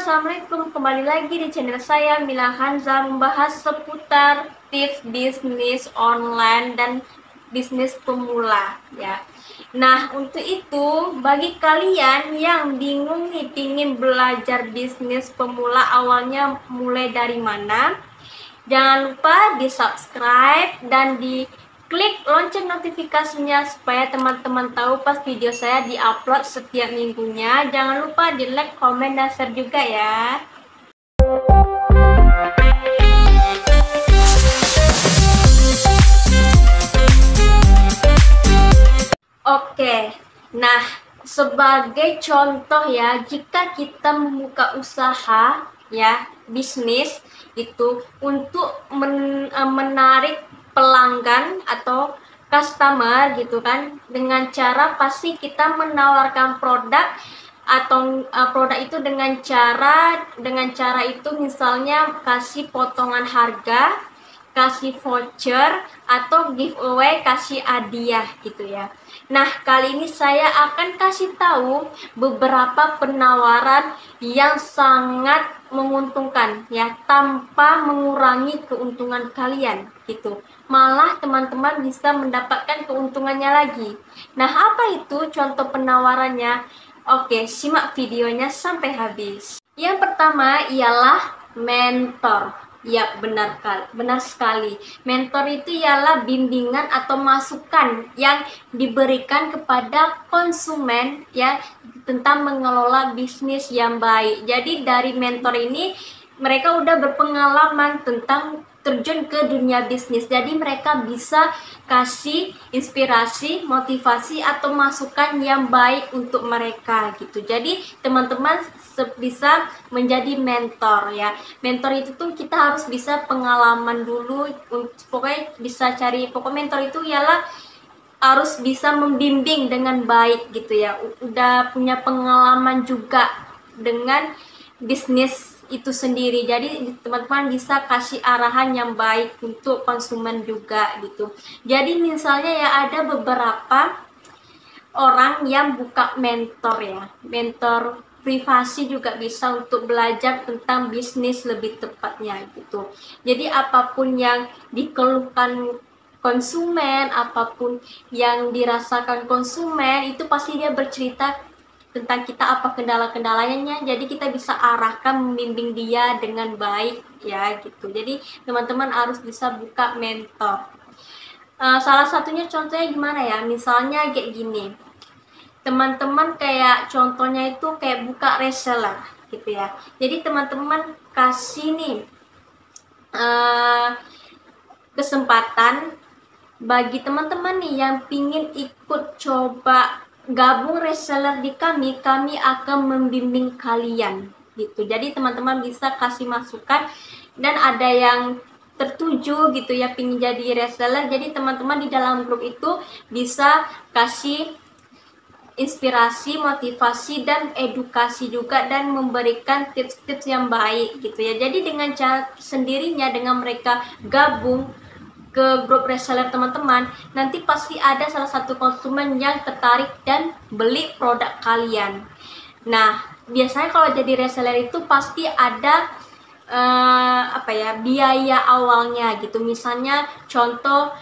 assalamualaikum. Kembali lagi di channel saya Mila Hanza, membahas seputar tips bisnis online dan bisnis pemula ya. Nah, untuk itu bagi kalian yang bingung nih pingin belajar bisnis pemula, awalnya mulai dari mana, jangan lupa di subscribe dan di klik lonceng notifikasinya supaya teman-teman tahu pas video saya diupload setiap minggunya. Jangan lupa di like, komen, dan share juga ya. Oke, nah sebagai contoh ya, jika kita membuka usaha ya, bisnis itu untuk menarik pelanggan atau customer gitu kan, dengan cara pasti kita menawarkan produk atau produk itu dengan cara itu misalnya kasih potongan harga, kasih voucher, atau giveaway, kasih hadiah gitu ya. Nah, kali ini saya akan kasih tahu beberapa penawaran yang sangat menguntungkan ya, tanpa mengurangi keuntungan kalian gitu. Malah teman-teman bisa mendapatkan keuntungannya lagi. Nah, apa itu contoh penawarannya? Oke, simak videonya sampai habis. Yang pertama ialah mentor. Ya, benar sekali. Mentor itu ialah bimbingan atau masukan yang diberikan kepada konsumen ya, tentang mengelola bisnis yang baik. Jadi dari mentor ini mereka udah berpengalaman tentang terjun ke dunia bisnis. Jadi mereka bisa kasih inspirasi, motivasi, atau masukan yang baik untuk mereka gitu. Jadi teman-teman bisa menjadi mentor ya. Mentor itu tuh kita harus bisa pengalaman dulu, pokoknya bisa cari, pokok mentor itu ialah harus bisa membimbing dengan baik gitu ya. Udah punya pengalaman juga dengan bisnis itu sendiri. Jadi teman-teman bisa kasih arahan yang baik untuk konsumen juga gitu. Jadi misalnya ya, ada beberapa orang yang buka mentor ya, mentor privasi juga bisa untuk belajar tentang bisnis lebih tepatnya gitu. Jadi apapun yang dikeluhkan konsumen, apapun yang dirasakan konsumen, itu pasti dia bercerita tentang kita apa kendala-kendalanya. Jadi kita bisa arahkan, membimbing dia dengan baik ya gitu. Jadi teman-teman harus bisa buka mentor. Salah satunya contohnya gimana ya, misalnya kayak gini, teman-teman kayak contohnya itu kayak buka reseller gitu ya. Jadi teman-teman kasih nih kesempatan bagi teman-teman nih yang pingin ikut coba gabung reseller di kami akan membimbing kalian gitu. Jadi teman-teman bisa kasih masukan, dan ada yang tertuju gitu ya pingin jadi reseller. Jadi teman-teman di dalam grup itu bisa kasih inspirasi, motivasi, dan edukasi juga, dan memberikan tips-tips yang baik gitu ya. Jadi dengan cara sendirinya, dengan mereka gabung ke grup reseller teman-teman, nanti pasti ada salah satu konsumen yang tertarik dan beli produk kalian. Nah, biasanya kalau jadi reseller itu pasti ada biaya awalnya gitu. Misalnya contoh,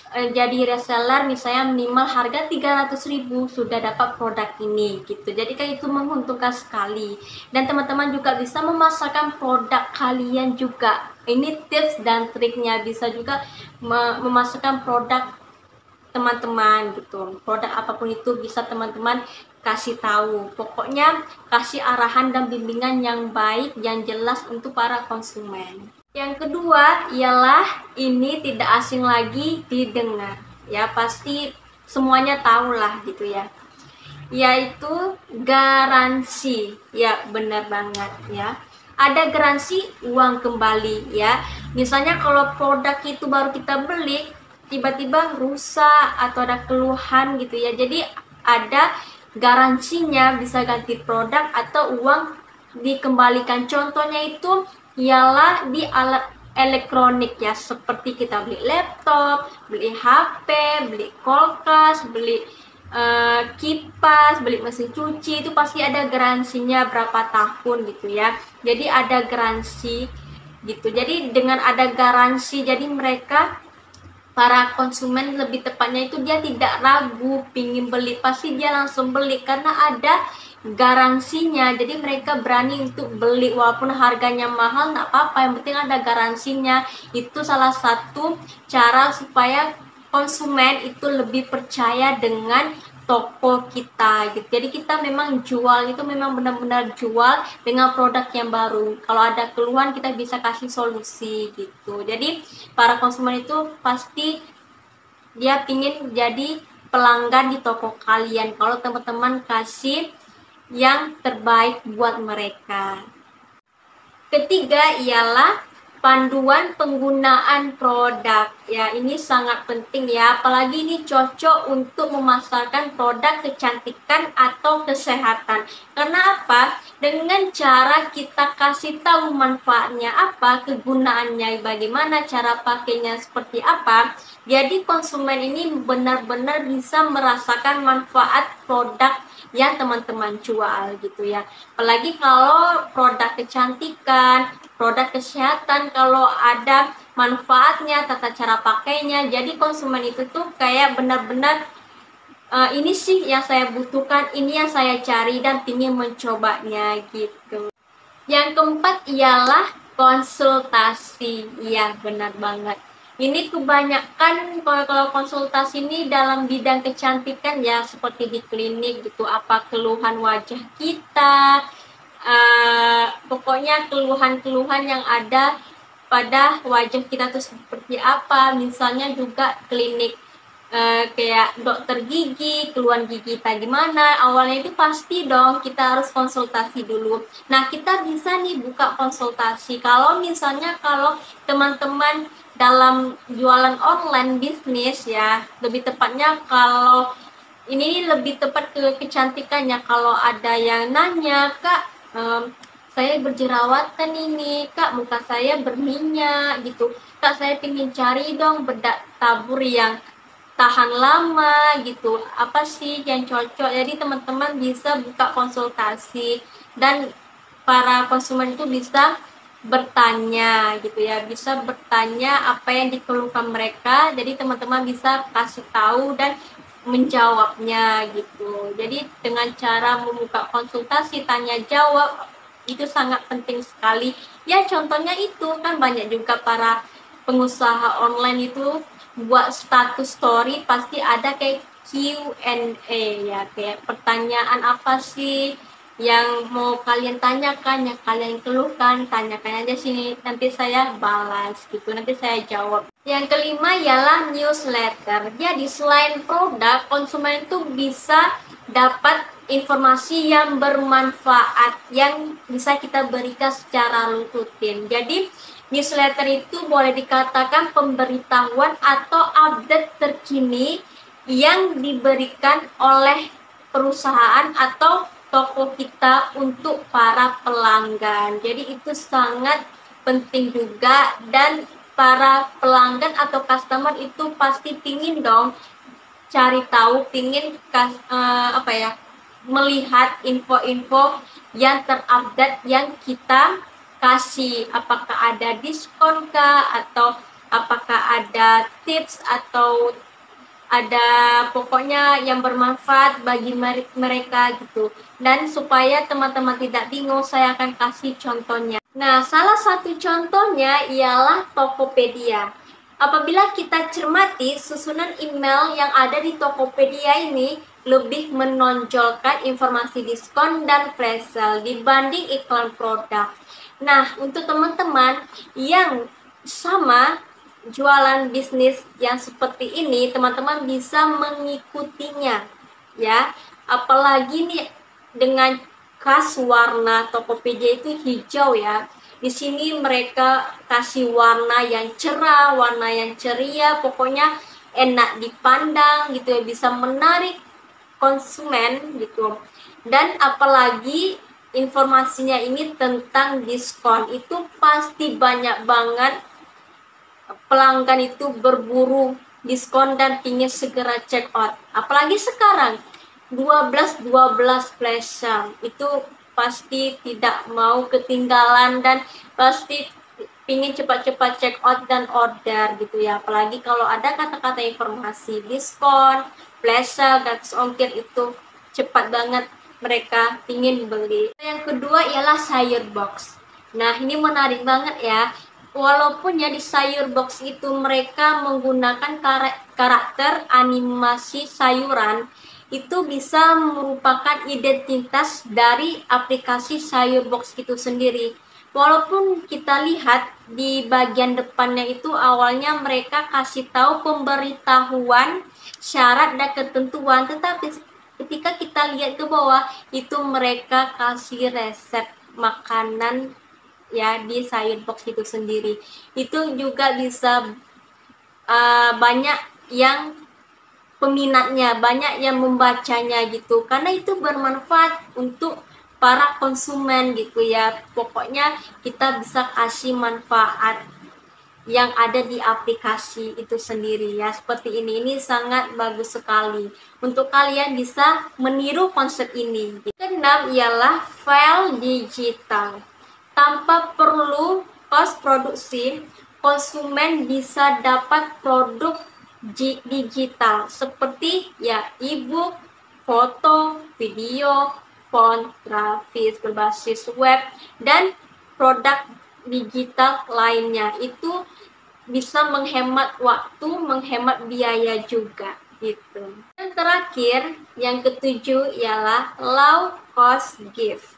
jadi reseller misalnya minimal harga 300.000 sudah dapat produk ini gitu. Jadi kan itu menguntungkan sekali. Dan teman-teman juga bisa memasarkan produk kalian juga. Ini tips dan triknya, bisa juga memasarkan produk teman-teman gitu. Produk apapun itu bisa teman-teman kasih tahu. Pokoknya kasih arahan dan bimbingan yang baik, yang jelas untuk para konsumen. Yang kedua ialah, ini tidak asing lagi didengar ya, pasti semuanya tahu lah gitu ya, yaitu garansi. Ya, benar banget ya, ada garansi uang kembali ya. Misalnya kalau produk itu baru kita beli, tiba-tiba rusak atau ada keluhan gitu ya, jadi ada garansinya, bisa ganti produk atau uang dikembalikan. Contohnya itu ialah di alat elektronik ya, seperti kita beli laptop, beli HP, beli kulkas, beli kipas, beli mesin cuci, itu pasti ada garansinya berapa tahun gitu ya. Jadi ada garansi gitu. Jadi dengan ada garansi, jadi mereka para konsumen lebih tepatnya itu dia tidak ragu pingin beli, pasti dia langsung beli karena ada garansinya. Jadi mereka berani untuk beli walaupun harganya mahal, nggak apa-apa, yang penting ada garansinya. Itu salah satu cara supaya konsumen itu lebih percaya dengan toko kita gitu. Jadi kita memang jual itu memang benar-benar jual dengan produk yang baru. Kalau ada keluhan kita bisa kasih solusi gitu. Jadi para konsumen itu pasti dia pingin jadi pelanggan di toko kalian kalau teman-teman kasih yang terbaik buat mereka. Ketiga ialah panduan penggunaan produk. Ya, ini sangat penting ya, apalagi ini cocok untuk memasarkan produk kecantikan atau kesehatan. Karena apa? Dengan cara kita kasih tahu manfaatnya apa, kegunaannya bagaimana, cara pakainya seperti apa, jadi konsumen ini benar-benar bisa merasakan manfaat produk yang teman-teman jual gitu ya. Apalagi kalau produk kecantikan, produk kesehatan, kalau ada manfaatnya, tata cara pakainya, jadi konsumen itu tuh kayak benar-benar ini sih yang saya butuhkan, ini yang saya cari dan ingin mencobanya gitu. Yang keempat ialah konsultasi. Iya, benar banget. Ini kebanyakan kalau konsultasi ini dalam bidang kecantikan ya, seperti di klinik gitu, apa keluhan wajah kita, pokoknya keluhan-keluhan yang ada pada wajah kita tuh seperti apa. Misalnya juga klinik kayak dokter gigi, keluhan gigi kita gimana, awalnya itu pasti dong kita harus konsultasi dulu. Nah, kita bisa nih buka konsultasi kalau misalnya kalau teman-teman dalam jualan online bisnis ya, lebih tepatnya kalau ini lebih tepat ke kecantikannya. Kalau ada yang nanya, Kak, saya berjerawatan ini, Kak, muka saya berminyak gitu, Kak, saya ingin cari dong bedak tabur yang tahan lama gitu, apa sih yang cocok. Jadi teman-teman bisa buka konsultasi dan para konsumen itu bisa bertanya gitu ya, bisa bertanya apa yang dikeluhkan mereka, jadi teman-teman bisa kasih tahu dan menjawabnya gitu. Jadi dengan cara membuka konsultasi tanya jawab itu sangat penting sekali ya. Contohnya itu kan banyak juga para pengusaha online itu buat status story pasti ada kayak Q&A ya, kayak pertanyaan apa sih yang mau kalian tanyakan, yang kalian keluhkan, tanyakan aja sini, nanti saya balas gitu, nanti saya jawab. Yang kelima ialah newsletter. Jadi selain produk, konsumen itu bisa dapat informasi yang bermanfaat yang bisa kita berikan secara rutin. Jadi newsletter itu boleh dikatakan pemberitahuan atau update terkini yang diberikan oleh perusahaan atau toko kita untuk para pelanggan. Jadi itu sangat penting juga, dan para pelanggan atau customer itu pasti pingin dong cari tahu, pingin melihat info-info yang terupdate yang kita kasih, apakah ada diskon kah, atau apakah ada tips, atau ada pokoknya yang bermanfaat bagi mereka gitu. Dan supaya teman-teman tidak bingung, saya akan kasih contohnya. Nah, salah satu contohnya ialah Tokopedia. Apabila kita cermati, susunan email yang ada di Tokopedia ini lebih menonjolkan informasi diskon dan flash sale dibanding iklan produk. Nah, untuk teman-teman yang sama jualan bisnis yang seperti ini, teman-teman bisa mengikutinya ya. Apalagi nih dengan khas warna Tokopedia itu hijau ya. Di sini mereka kasih warna yang cerah, warna yang ceria, pokoknya enak dipandang gitu ya, bisa menarik konsumen gitu. Dan apalagi informasinya ini tentang diskon, itu pasti banyak banget pelanggan itu berburu diskon dan pingin segera check out. Apalagi sekarang 12 flash sale itu pasti tidak mau ketinggalan dan pasti pingin cepat-cepat check out dan order gitu ya. Apalagi kalau ada kata-kata informasi diskon, flash sale, gratis ongkir, itu cepat banget mereka pingin beli. Yang kedua ialah sayur box. Nah, ini menarik banget ya. Walaupun ya di sayur box itu mereka menggunakan karakter animasi sayuran, itu bisa merupakan identitas dari aplikasi sayur box itu sendiri. Walaupun kita lihat di bagian depannya itu awalnya mereka kasih tahu pemberitahuan syarat dan ketentuan, tetapi ketika kita lihat ke bawah itu mereka kasih resep makanan ya di sayur box itu sendiri. Itu juga bisa banyak yang peminatnya, banyak yang membacanya gitu, karena itu bermanfaat untuk para konsumen gitu ya. Pokoknya kita bisa kasih manfaat yang ada di aplikasi itu sendiri ya, seperti ini sangat bagus sekali untuk kalian bisa meniru konsep ini. Keenam ialah file digital. Tanpa perlu kos produksi, konsumen bisa dapat produk digital seperti ya e-book, foto, video, font, grafis berbasis web, dan produk digital lainnya. Itu bisa menghemat waktu, menghemat biaya juga gitu. Dan terakhir, yang ketujuh ialah low cost gift.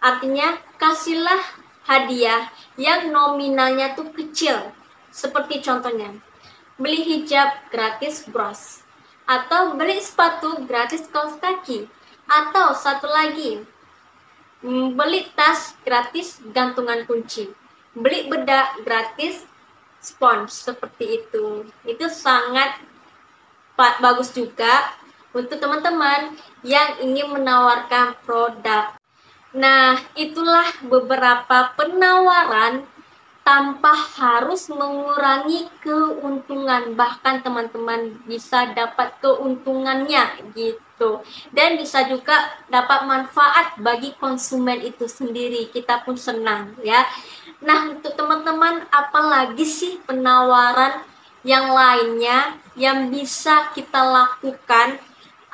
Artinya kasihlah hadiah yang nominalnya tuh kecil. Seperti contohnya, beli hijab gratis bros, atau beli sepatu gratis kaos kaki, atau satu lagi, beli tas gratis gantungan kunci, beli bedak gratis spons, seperti itu. Itu sangat bagus juga untuk teman-teman yang ingin menawarkan produk. Nah, itulah beberapa penawaran tanpa harus mengurangi keuntungan, bahkan teman-teman bisa dapat keuntungannya gitu, dan bisa juga dapat manfaat bagi konsumen itu sendiri. Kita pun senang ya. Nah, untuk teman-teman, apalagi sih penawaran yang lainnya yang bisa kita lakukan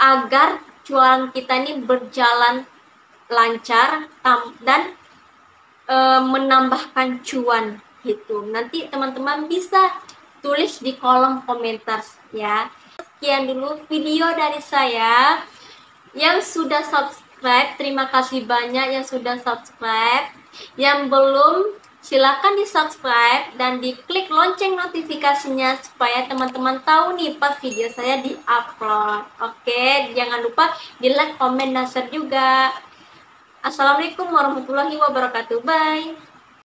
agar jualan kita ini berjalan lancar dan menambahkan cuan gitu? Nanti teman-teman bisa tulis di kolom komentar ya. Sekian dulu video dari saya. Yang sudah subscribe, terima kasih banyak yang sudah subscribe. Yang belum, silakan di subscribe dan diklik lonceng notifikasinya supaya teman-teman tahu nih pas video saya di upload. Oke, jangan lupa di like, komen, dan share juga. Assalamualaikum warahmatullahi wabarakatuh. Bye.